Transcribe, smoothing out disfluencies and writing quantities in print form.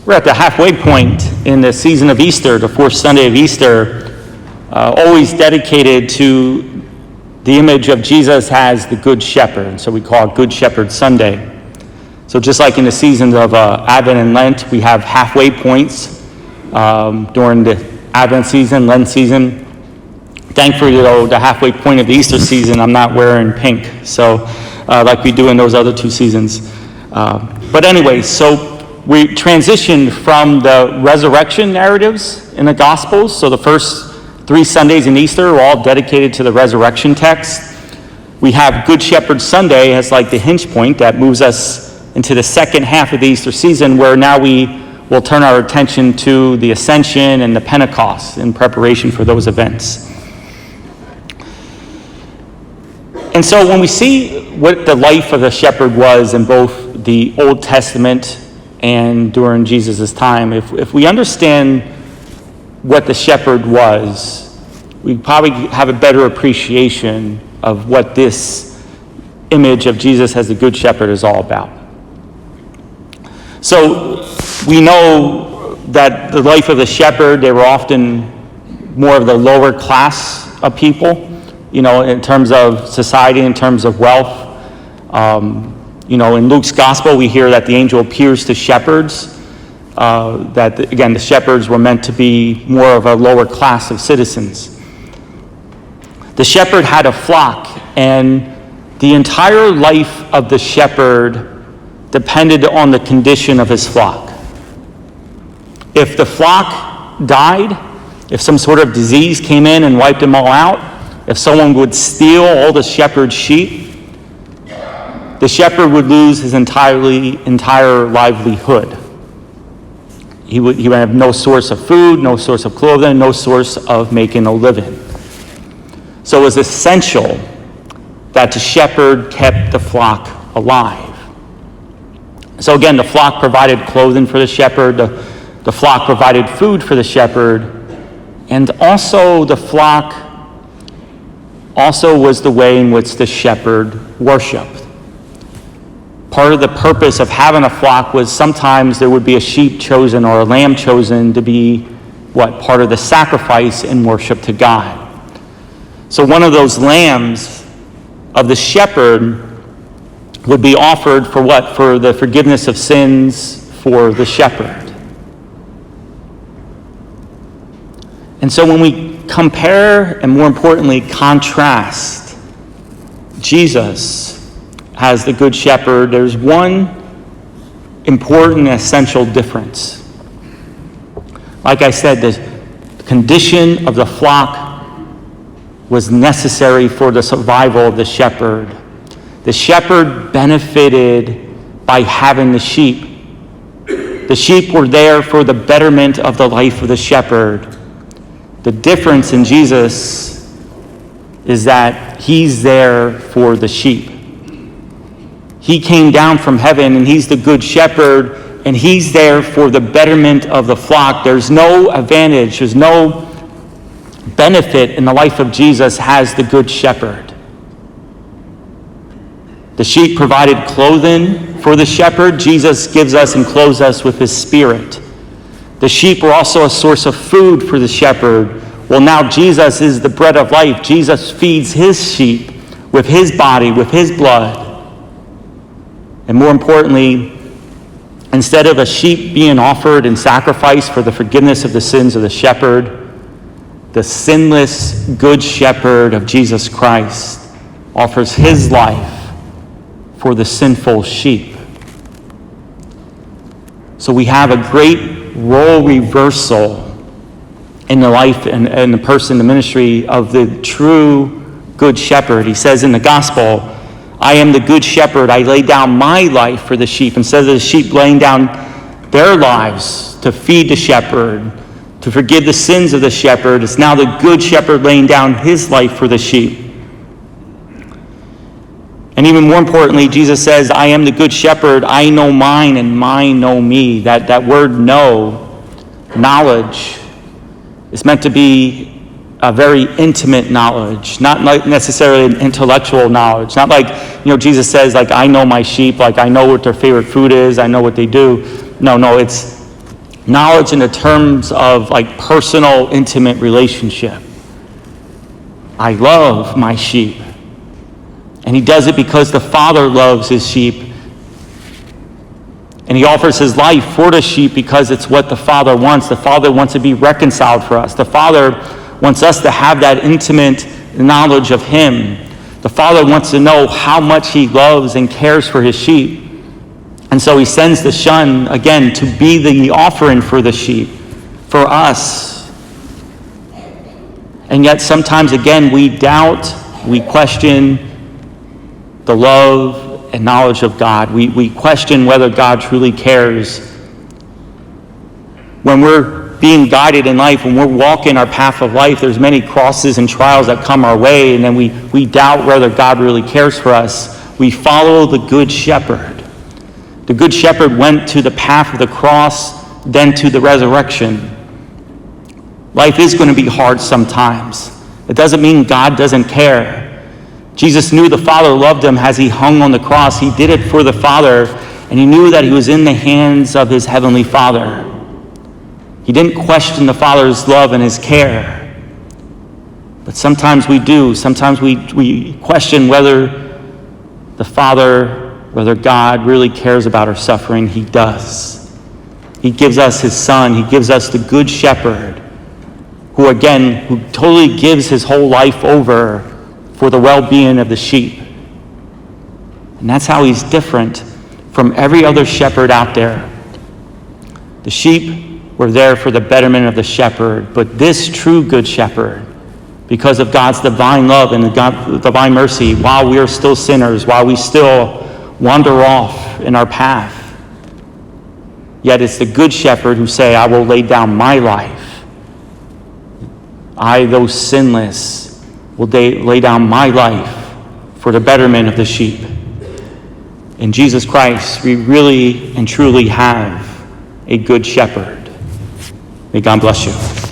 We're at the halfway point in the season of Easter, the fourth Sunday of Easter, always dedicated to the image of Jesus as the Good Shepherd. And so we call it Good Shepherd Sunday. So just like in the seasons of Advent and Lent, we have halfway points during the Advent season, Lent season. Thankfully, though, the halfway point of the Easter season, I'm not wearing pink, so like we do in those other two seasons. But anyway, so we transitioned from the resurrection narratives in the Gospels. So the first 3 Sundays in Easter are all dedicated to the resurrection text. We have Good Shepherd Sunday as like the hinge point that moves us into the second half of the Easter season, where now we will turn our attention to the Ascension and the Pentecost in preparation for those events. And so when we see what the life of the shepherd was in both the Old Testament and during Jesus' time, if we understand what the shepherd was, we probably have a better appreciation of what this image of Jesus as the Good Shepherd is all about. So we know that the life of the shepherd, they were often more of the lower class of people, in terms of society, in terms of wealth. In Luke's gospel, we hear that the angel appears to shepherds, the shepherds were meant to be more of a lower class of citizens. The shepherd had a flock, and the entire life of the shepherd depended on the condition of his flock. If the flock died, if some sort of disease came in and wiped them all out, if someone would steal all the shepherd's sheep, the shepherd would lose his entire livelihood. He would have no source of food, no source of clothing, no source of making a living. So it was essential that the shepherd kept the flock alive. So again, the flock provided clothing for the shepherd, the flock provided food for the shepherd, and also the flock also was the way in which the shepherd worshiped. Part of the purpose of having a flock was sometimes there would be a sheep chosen or a lamb chosen to be part of the sacrifice in worship to God. So one of those lambs of the shepherd would be offered for what? For the forgiveness of sins for the shepherd. And so when we compare and more importantly contrast Jesus as the Good Shepherd, there's one important and essential difference. Like I said, the condition of the flock was necessary for the survival of the shepherd. The shepherd benefited by having the sheep. The sheep were there for the betterment of the life of the shepherd. The difference in Jesus is that he's there for the sheep. He came down from heaven and he's the Good Shepherd and he's there for the betterment of the flock. There's no advantage, there's no benefit in the life of Jesus as the Good Shepherd. The sheep provided clothing for the shepherd. Jesus gives us and clothes us with his Spirit. The sheep were also a source of food for the shepherd. Well, now Jesus is the bread of life. Jesus feeds his sheep with his body, with his blood. And more importantly, instead of a sheep being offered in sacrifice for the forgiveness of the sins of the shepherd, the sinless Good Shepherd of Jesus Christ offers his life for the sinful sheep. So we have a great role reversal in the life and the person, the ministry of the true Good Shepherd. He says in the gospel, I am the Good Shepherd. I lay down my life for the sheep. Instead of the sheep laying down their lives to feed the shepherd, to forgive the sins of the shepherd, it's now the Good Shepherd laying down his life for the sheep. And even more importantly, Jesus says, I am the Good Shepherd. I know mine and mine know me. That word know, knowledge, is meant to be a very intimate knowledge, not like necessarily an intellectual knowledge. Not like, Jesus says, I know my sheep, I know what their favorite food is, I know what they do. No, it's Knowledge in the terms of like personal, intimate relationship. I love my sheep. And he does it because the Father loves his sheep. And he offers his life for the sheep because it's what the Father wants. The Father wants to be reconciled for us. The Father wants us to have that intimate knowledge of him. The Father wants to know how much he loves and cares for his sheep. And so he sends the Son, again, to be the offering for the sheep, for us. And yet sometimes, again, we doubt, we question the love and knowledge of God. We question whether God truly cares. When we're being guided in life, when we're walking our path of life, there's many crosses and trials that come our way, and then we doubt whether God really cares for us. We follow the Good Shepherd. The Good Shepherd went to the path of the cross, then to the resurrection. Life is going to be hard sometimes. It doesn't mean God doesn't care. Jesus knew the Father loved him as he hung on the cross. He did it for the Father, and he knew that he was in the hands of his heavenly Father. He didn't question the Father's love and his care. But sometimes we do. Sometimes we question whether the Father, whether God really cares about our suffering. He does. He gives us his Son. He gives us the Good Shepherd, who totally gives his whole life over for the well-being of the sheep. And that's how he's different from every other shepherd out there. The sheep were there for the betterment of the shepherd, but this true Good Shepherd, because of God's divine love and God's divine mercy, while we are still sinners, while we still wander off in our path, yet it's the Good Shepherd who say, I will lay down my life. I, though sinless, will lay down my life for the betterment of the sheep. In Jesus Christ, we really and truly have a Good Shepherd. May God bless you.